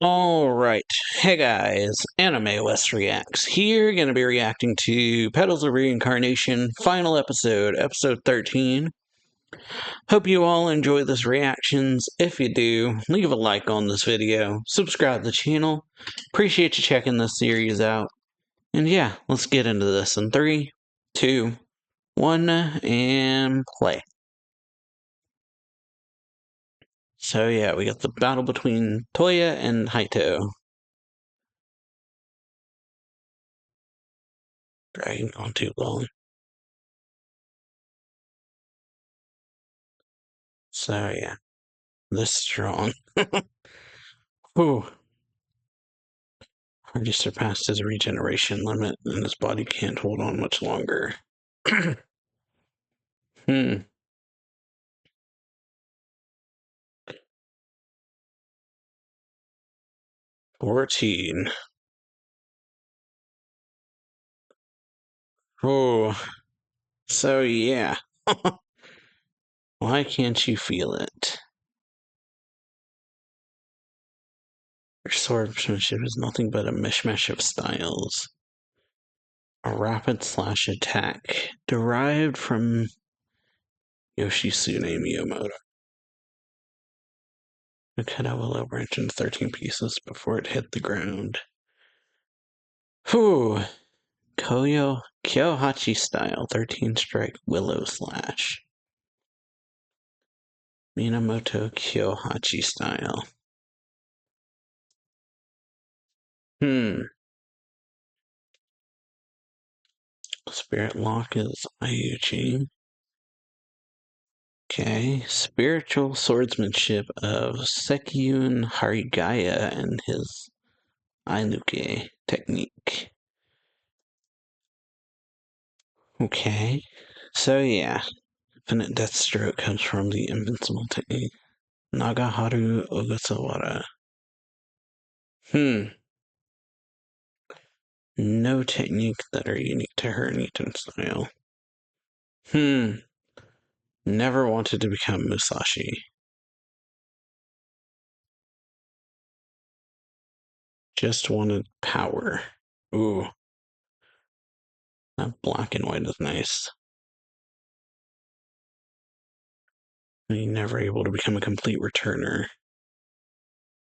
Alright, hey guys, AnimeWestReacts here, gonna be reacting to Petals of Reincarnation, final episode, episode 13. Hope you all enjoy this reactions. If you do, leave a like on this video, subscribe to the channel, appreciate you checking this series out. And yeah, let's get into this in 3, 2, 1, and play. So yeah, we got the battle between Toya and Haito. Dragging on too long. So yeah, this strong. Whew. Already surpassed his regeneration limit, and his body can't hold on much longer. 14. Oh, so yeah. Why can't you feel it? Your swordsmanship is nothing but a mishmash of styles. A rapid slash attack derived from Yoshisune Miyamoto. The cut out willow branch into 13 pieces before it hit the ground. Whew. Kyohachi style 13 strike willow slash. Minamoto Kyohachi style. Spirit lock is Ayuchi. Okay. Spiritual swordsmanship of Sekyun Harigaya and his Ainuke technique. Okay. So yeah. Infinite death stroke comes from the invincible technique. Nagaharu Ogasawara. No technique that are unique to her Niton style. Never wanted to become Musashi. Just wanted power. Ooh. That black and white is nice. You're never able to become a complete returner.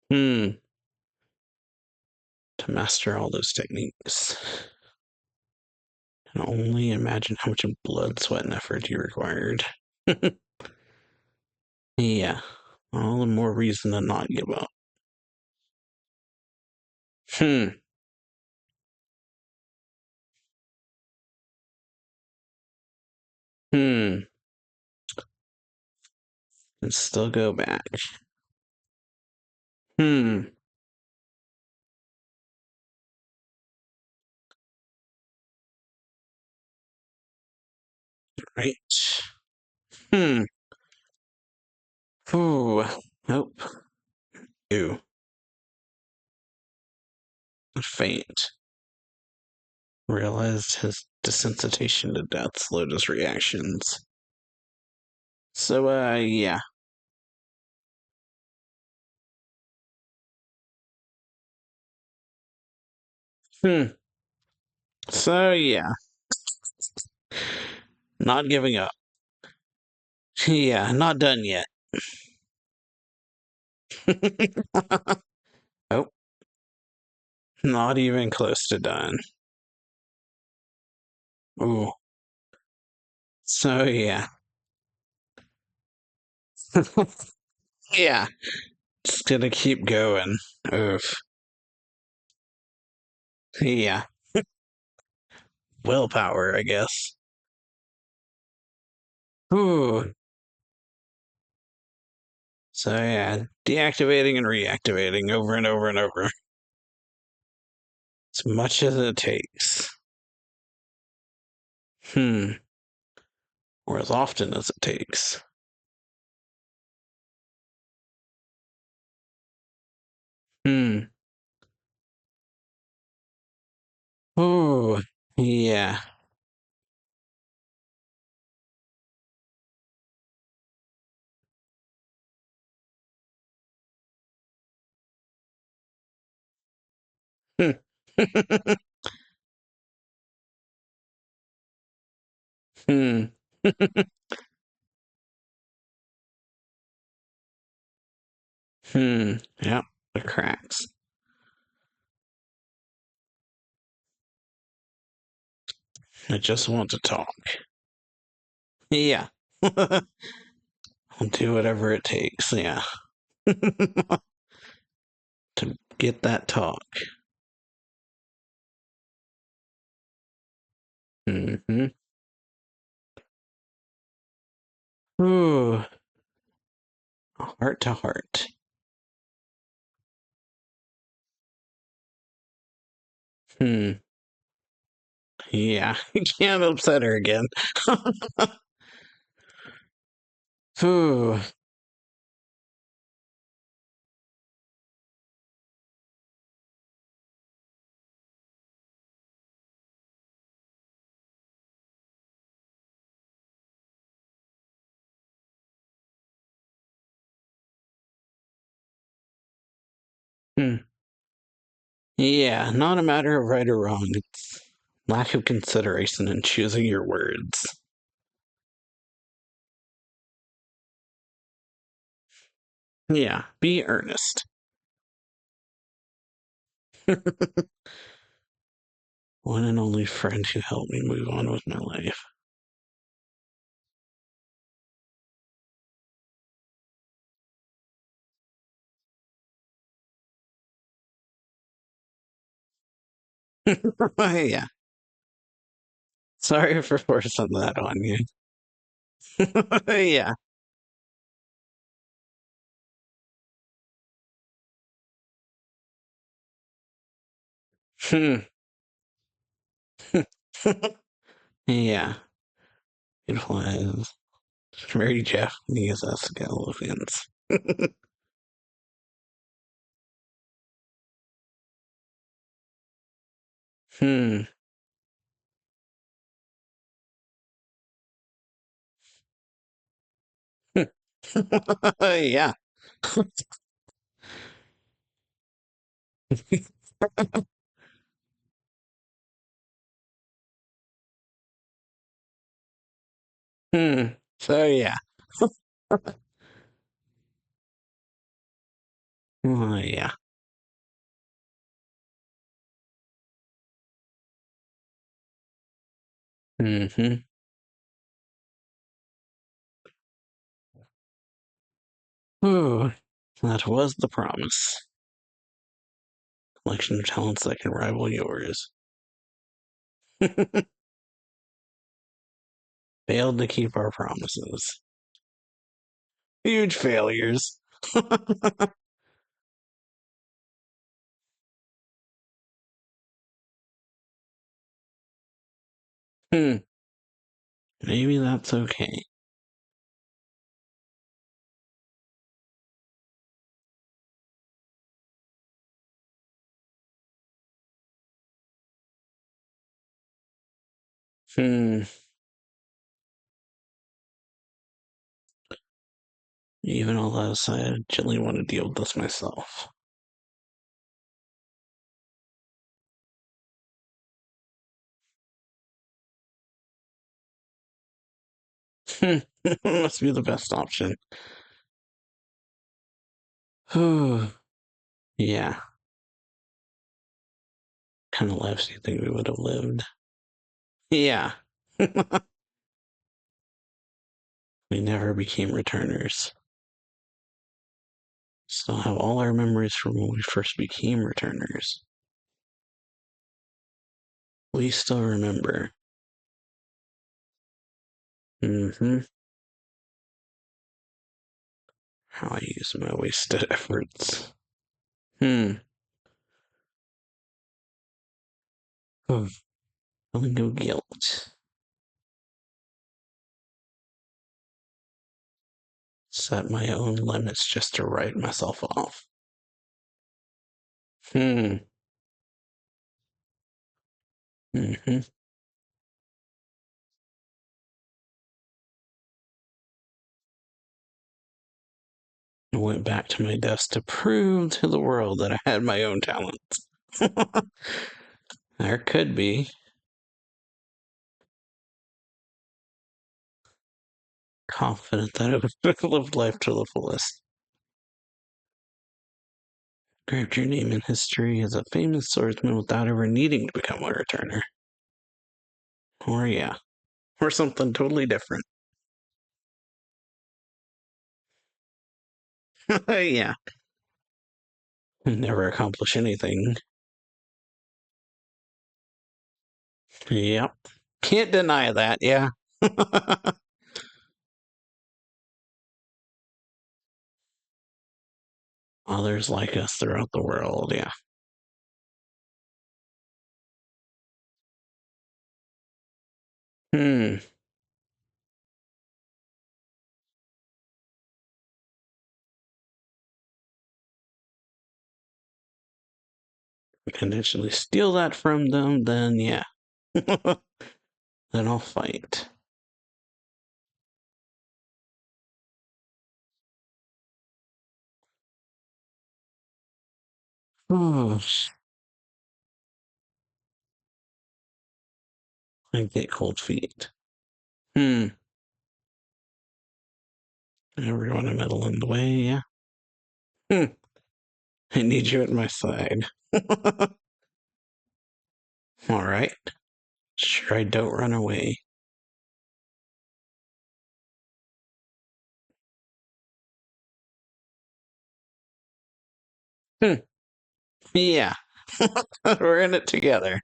To master all those techniques. And only imagine how much blood, sweat, and effort you required. Yeah. All the more reason to not give up. And still go back. Right. Ooh. Nope. Ew. Faint. Realized his desensitization to death slowed his reactions. So, yeah. So, yeah. Not giving up. Yeah, not done yet. Oh. Not even close to done. Ooh. So, yeah. Yeah. Just gonna keep going. Oof. Yeah. Willpower, I guess. Ooh. So, yeah. Deactivating and reactivating over and over and over. As much as it takes. Or as often as it takes. Oh, yeah. Hmm. Hmm. Hmm. Yep. The cracks. I just want to talk. Yeah. I'll do whatever it takes. Yeah. To get that talk. Hmm. Ooh. Heart to heart. Hmm. Yeah. You can't upset her again. Ooh. Hmm. Yeah. Not a matter of right or wrong. It's lack of consideration in choosing your words. Yeah. Be earnest. One and only friend who helped me move on with my life. Yeah. Sorry for forcing that on you. Yeah. Hmm. Yeah. It was very Japanese skeletons. Hmm. Yeah. Hmm. So yeah. Oh yeah. Mm-hmm. Ooh, that was the promise. Collection of talents that can rival yours. Failed to keep our promises. Huge failures. Hmm. Maybe that's okay. Hmm. Even although I generally want to deal with this myself. Hmm. Must be the best option. Yeah. Kind of lives do you think we would have lived? Yeah. We never became returners. Still have all our memories from when we first became returners. We still remember. Mm-hmm. How I used my wasted efforts. Hmm. Oh, feeling no guilt. Set my own limits just to write myself off. Hmm. Mm-hmm. I went back to my desk to prove to the world that I had my own talents. There could be. Confident that I would live life to the fullest. Grabbed your name in history as a famous swordsman without ever needing to become a returner. Or yeah. Or something totally different. Yeah. Never accomplish anything. Yep. Can't deny that, yeah. Others like us throughout the world, yeah. Hmm. Intentionally steal that from them, then yeah. Then I'll fight. Oh, I get cold feet. Hmm. Everyone a medal in the way, yeah. Hmm. I need you at my side. All right. Sure, I don't run away. Hmm. Yeah. We're in it together.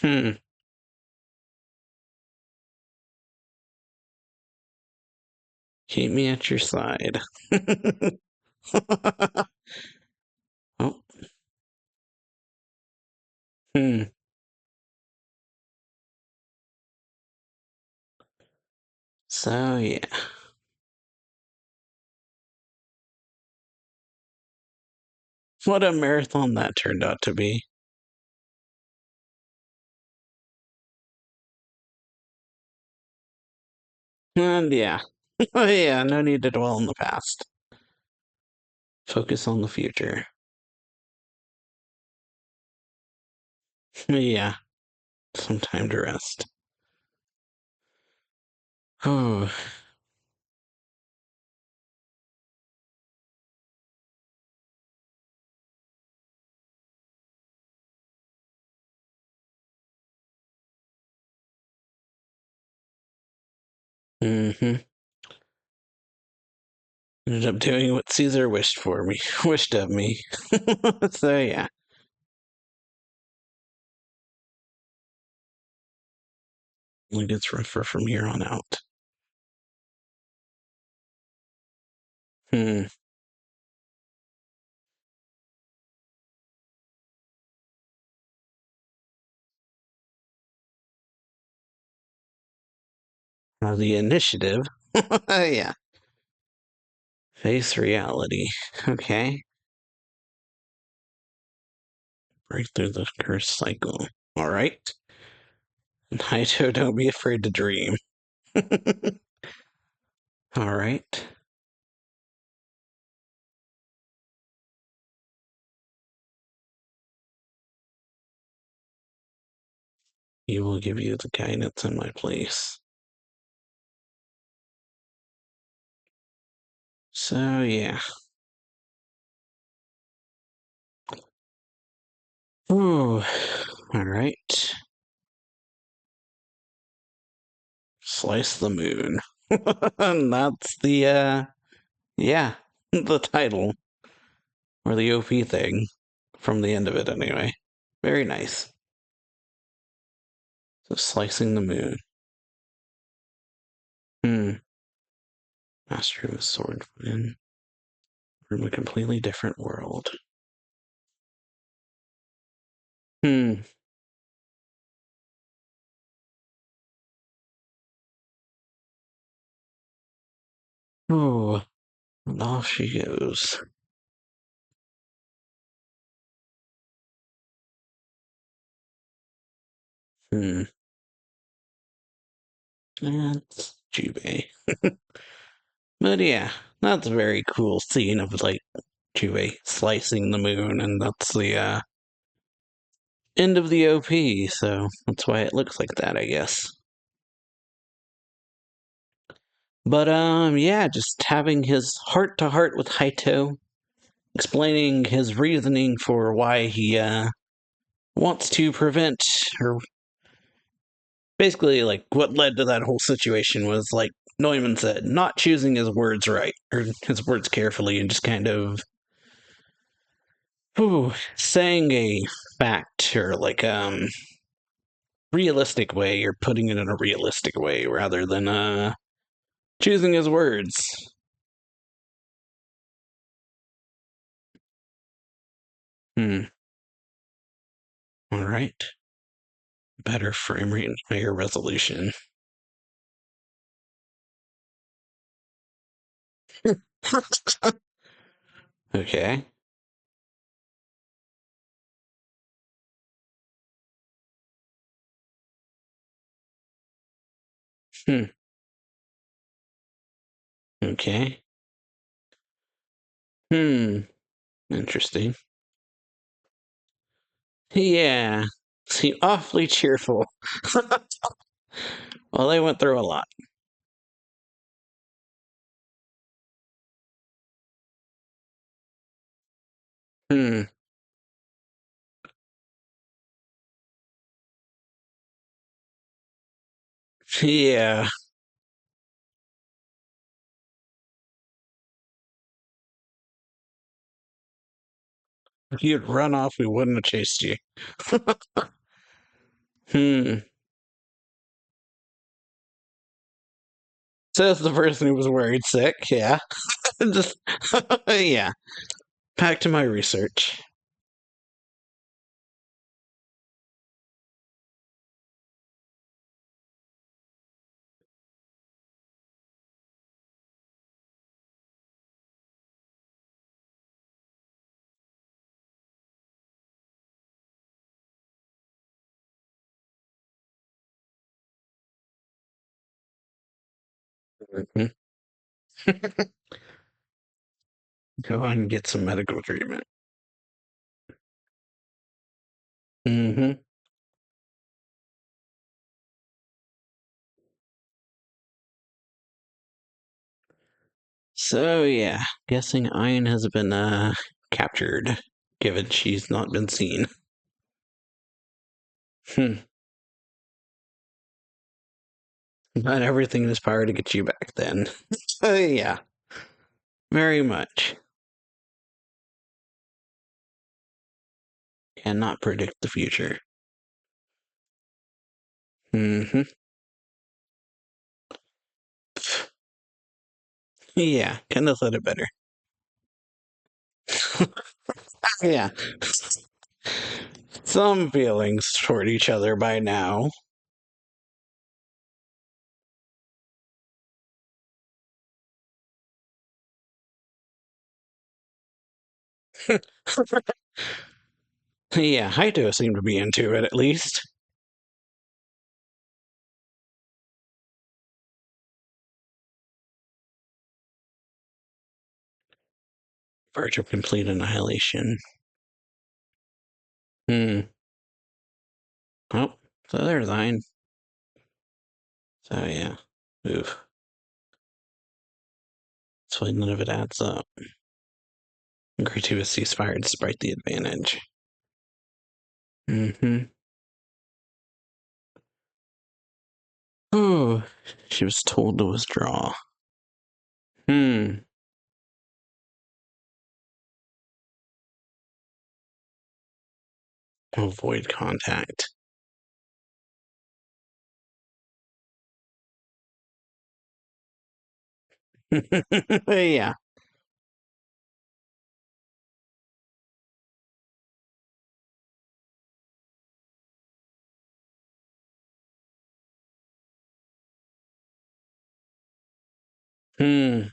Hmm. Keep me at your side. Oh. Hmm. So yeah. What a marathon that turned out to be. And yeah. Oh yeah, no need to dwell on the past. Focus on the future. Yeah. Some time to rest. Oh. Mm-hmm. Ended up doing what Caesar wished for me. Wished of me. So yeah. It gets rougher from here on out. Hmm. The initiative. Yeah. Face reality. Okay. Break through the curse cycle. All right. Naito, don't be afraid to dream. All right. He will give you the guidance in my place. So, yeah. Ooh. All right. Slice the moon. And that's the, yeah, the title, or the OP thing, from the end of it anyway. Very nice. So, slicing the moon. Hmm. Master of a sword from a completely different world. Hmm. Oh, and off she goes. Hmm. That's Jubei. But yeah, that's a very cool scene of like to a slicing the moon, and that's the end of the OP, so that's why it looks like that, I guess. But yeah, just having his heart to heart with Haito, explaining his reasoning for why he wants to prevent, or basically like what led to that whole situation was, like Neumann said, not choosing his words right, or his words carefully, and just kind of saying a fact, or like realistic way, or putting it in a realistic way rather than choosing his words. All right. Better frame rate and higher resolution. Okay. Hmm. Okay. Hmm. Interesting. Yeah. Seem awfully cheerful. Well, they went through a lot. Hmm. Yeah. If you'd run off, we wouldn't have chased you. Hmm. Says the person who was worried sick. Yeah. Just, yeah. Back to my research. Mhm. Go on and get some medical treatment. Hmm. So yeah, guessing Iron has been captured, given she's not been seen. Hmm. Not everything in his power to get you back then. Yeah, very much. Cannot predict the future. Hmm. Yeah, couldn't have said it better. Yeah, some feelings toward each other by now. Yeah, Haito seemed to be into it at least. Verge of complete annihilation. Hmm. Oh, so there's Ein. So yeah. Oof. That's why none of it adds up. Agree to a ceasefire despite the advantage. Mm-hmm. Oh, she was told to withdraw. Hmm. Avoid contact. Yeah. Hmm.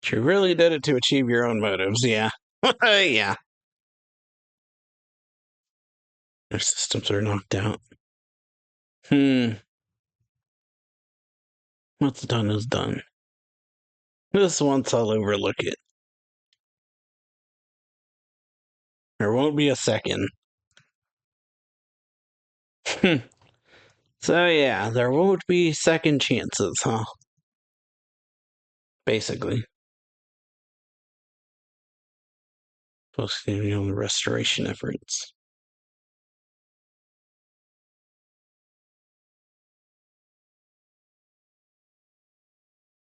She really did it to achieve your own motives. Yeah. Yeah. Their systems are knocked out. Hmm. What's done is done. This once I'll overlook it. There won't be a second. So yeah, there won't be second chances, huh? Basically. Focusing on the restoration efforts.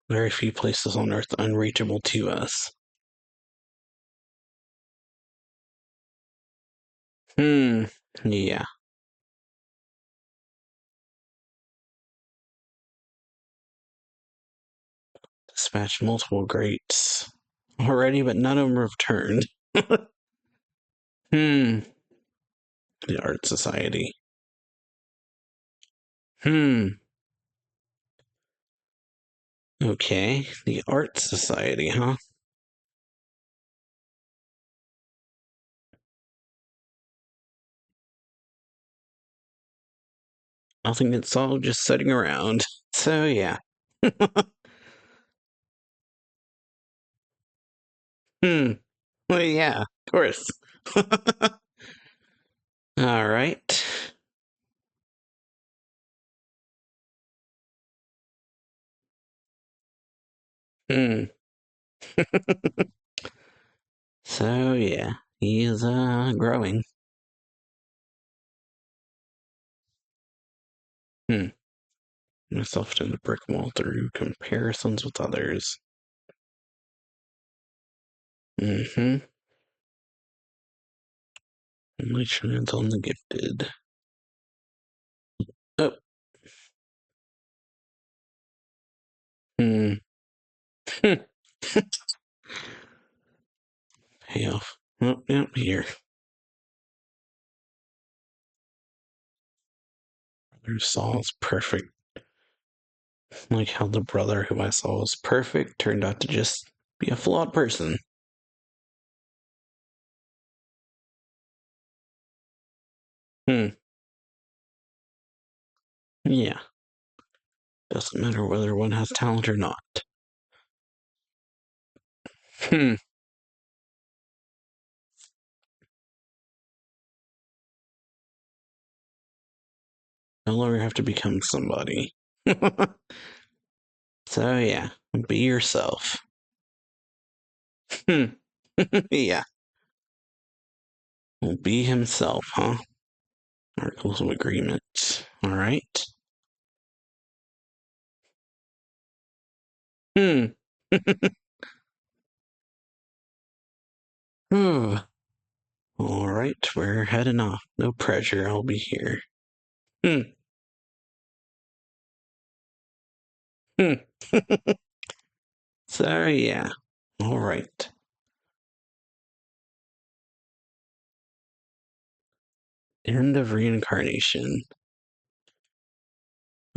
Very few places on Earth unreachable to us. Yeah. Dispatched multiple greats already, but none of them returned. The Art Society. Okay, the Art Society, huh? Nothing gets solved, just sitting around. So yeah. Well, yeah, of course. All right. Hmm. So yeah, he is growing. Myself to the brick wall through comparisons with others. Mm-hmm. Only shines on the gifted. Oh. Hmm. Payoff. Oh, yeah, here. Brother Saul's perfect. Like how the brother who I saw was perfect turned out to just be a flawed person. Yeah. Doesn't matter whether one has talent or not. No longer have to become somebody. So yeah, be yourself. Yeah. Will be himself, huh? Articles of Agreement. All right. Hmm. All right, we're heading off. No pressure, I'll be here. Hmm. Hmm. So yeah. All right. End of Reincarnation.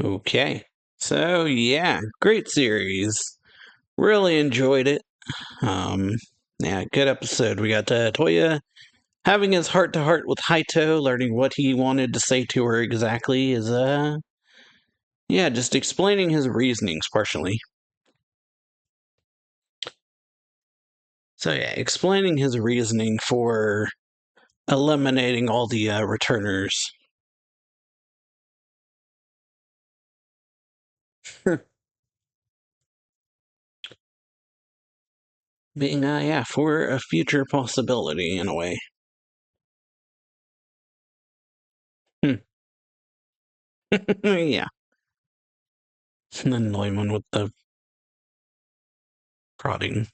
Okay. So yeah, great series. Really enjoyed it. Um, yeah, good episode. We got Toya having his heart to heart with Haito, learning what he wanted to say to her exactly is yeah, just explaining his reasonings partially. So yeah, explaining his reasoning for eliminating all the returners. Being yeah, for a future possibility in a way. Yeah. And then Neumann with the prodding.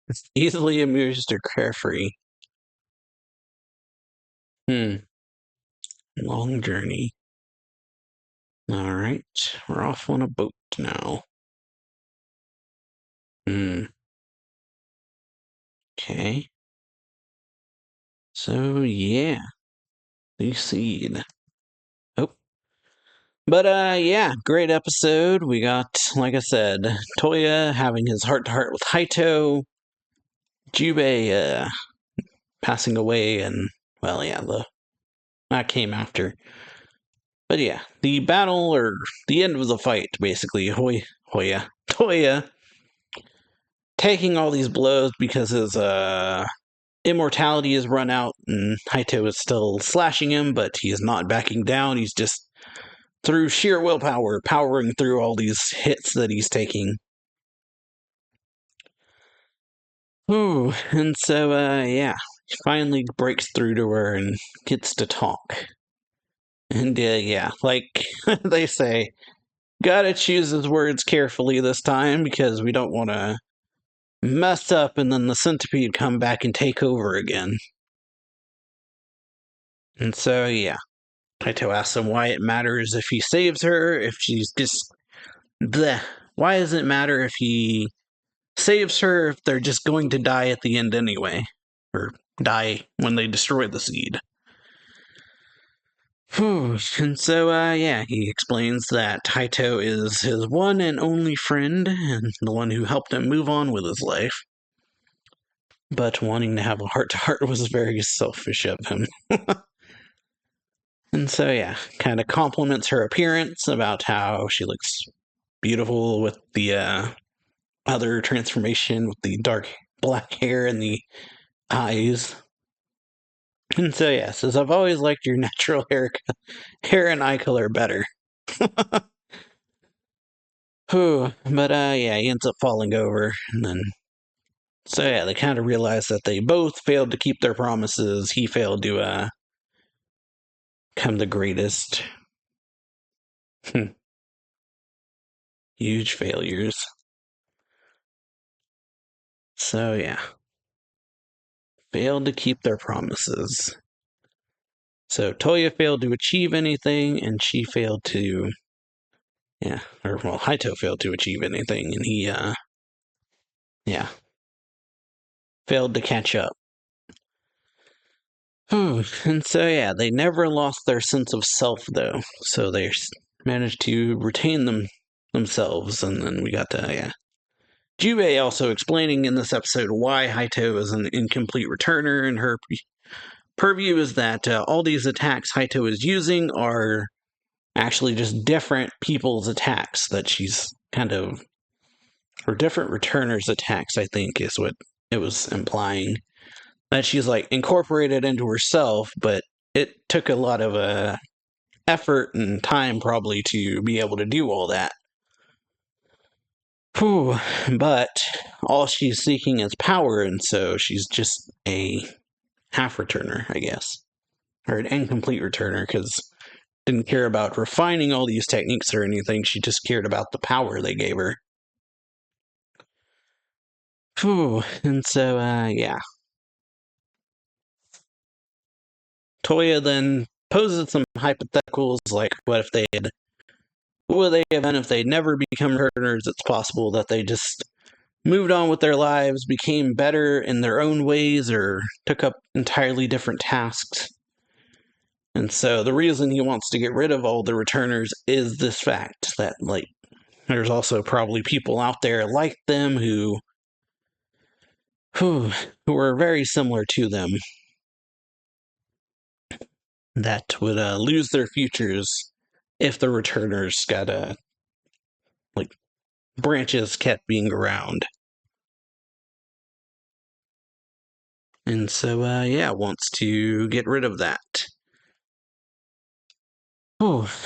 It's easily amused or carefree. Long journey. All right, we're off on a boat now. Okay. So yeah, the seed. Oh, but yeah, great episode. We got, like I said, Toya having his heart to heart with Haito, Jubei passing away, and well, yeah, that came after. But yeah, the battle or the end of the fight, basically. Toya taking all these blows because his immortality is run out, and Haito is still slashing him, but he is not backing down. He's just, through sheer willpower, powering through all these hits that he's taking. Ooh, and so, yeah, he finally breaks through to her and gets to talk. And, yeah, like they say, gotta choose his words carefully this time, because we don't want to mess up and then the centipede come back and take over again. And so, yeah, Kaito asks him why it matters if he saves her, if she's just... bleh. Why does it matter if he saves her if they're just going to die at the end anyway? Or die when they destroy the seed. Whew. And so, yeah, he explains that Haito is his one and only friend, and the one who helped him move on with his life. But wanting to have a heart-to-heart was very selfish of him. And so, yeah, kind of compliments her appearance about how she looks beautiful with the other transformation with the dark black hair and the eyes. And so, yeah, says, I've always liked your natural hair and eye color better. But, yeah, he ends up falling over, and then... So, yeah, they kind of realize that they both failed to keep their promises. He failed to, become the greatest. Huge failures. So, yeah. Failed to keep their promises. So, Toya failed to achieve anything, and she failed to... Yeah, or, well, Haito failed to achieve anything, and he, yeah. Failed to catch up. And so, yeah, they never lost their sense of self, though. So they managed to retain themselves, and then we got to, yeah. Jubei also explaining in this episode why Haito is an incomplete returner, and her purview is that all these attacks Haito is using are actually just different people's attacks, that she's kind of... or different returners' attacks, I think, is what it was implying. That she's, like, incorporated into herself, but it took a lot of effort and time, probably, to be able to do all that. Whew. But all she's seeking is power, and so she's just a half returner, I guess. Or an incomplete returner, because didn't care about refining all these techniques or anything, she just cared about the power they gave her. Whew. And so, yeah. Toya then poses some hypotheticals, like what would they have done if they'd never become returners? It's possible that they just moved on with their lives, became better in their own ways, or took up entirely different tasks. And so the reason he wants to get rid of all the returners is this fact that, like, there's also probably people out there like them who are very similar to them, that would lose their futures if the returners got like branches kept being around. And so yeah, wants to get rid of that.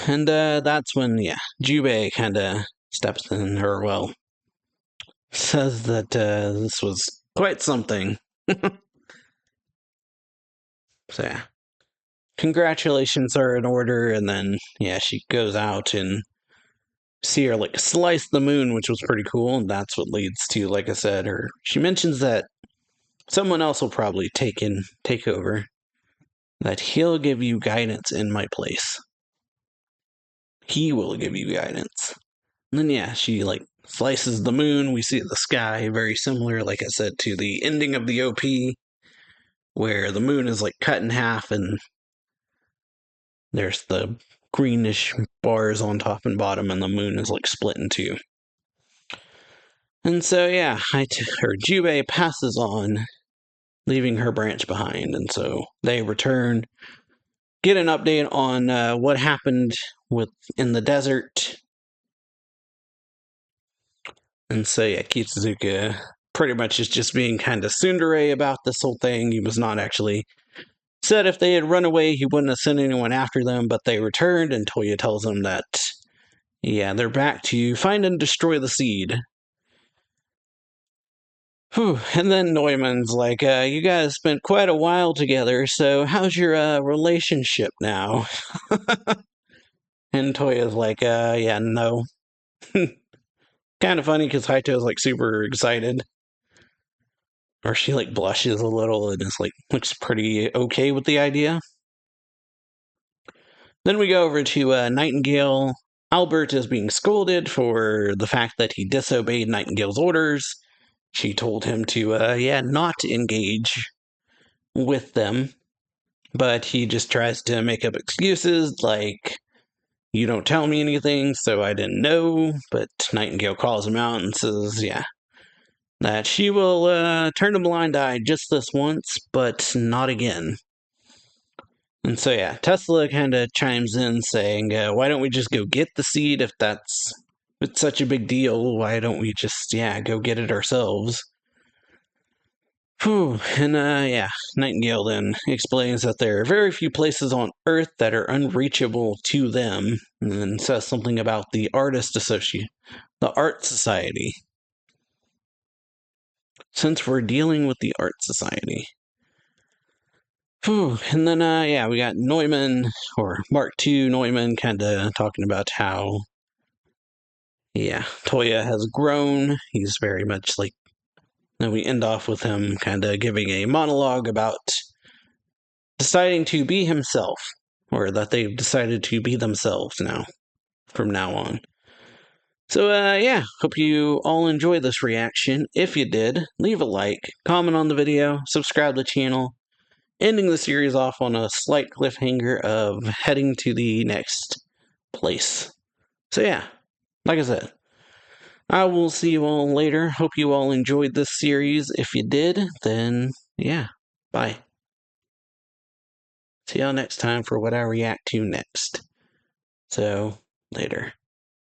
And that's when, yeah, Jubei kind of steps in, or, well, says that this was quite something. So, yeah. Congratulations are in order, and then, yeah, she goes out and see her, like, slice the moon, which was pretty cool, and that's what leads to, like I said, she mentions that someone else will probably take over, that he'll give you guidance in my place. He will give you guidance. And then, yeah, she, like, slices the moon. We see the sky, very similar, like I said, to the ending of the OP, where the moon is, like, cut in half, and there's the greenish bars on top and bottom, and the moon is, like, split in two. And so, yeah, Jubei passes on, leaving her branch behind, and so they return, get an update on what happened in the desert. And so, yeah, Kitsuzuka pretty much is just being kind of tsundere about this whole thing. He was not actually said if they had run away, he wouldn't have sent anyone after them, but they returned, and Toya tells him that, yeah, they're back to find and destroy the seed. Whew. And then Neumann's like, you guys spent quite a while together, so how's your relationship now? And Toya's like, yeah, no. Kind of funny because Haito's like super excited. Or she like blushes a little and is like, looks pretty okay with the idea. Then we go over to Nightingale. Albert is being scolded for the fact that he disobeyed Nightingale's orders. She told him to, not engage with them. But he just tries to make up excuses like, you don't tell me anything, so I didn't know. But Nightingale calls him out and says, yeah, that she will turn a blind eye just this once, but not again. And so, yeah, Tesla kind of chimes in saying, why don't we just go get the seed if it's such a big deal? Why don't we just, go get it ourselves? Whew. And, Nightingale then explains that there are very few places on Earth that are unreachable to them, and then says something about the Art Society. Since we're dealing with the Art Society. Whew. And then, we got Neumann, or Mark II Neumann, kind of talking about how, Toya has grown. He's very much like, then we end off with him kind of giving a monologue about deciding to be himself, or that they've decided to be themselves now, from now on. So, hope you all enjoy this reaction. If you did, leave a like, comment on the video, subscribe to the channel, ending the series off on a slight cliffhanger of heading to the next place. So like I said, I will see you all later. Hope you all enjoyed this series. If you did, then bye. See y'all next time for what I react to next. So, later.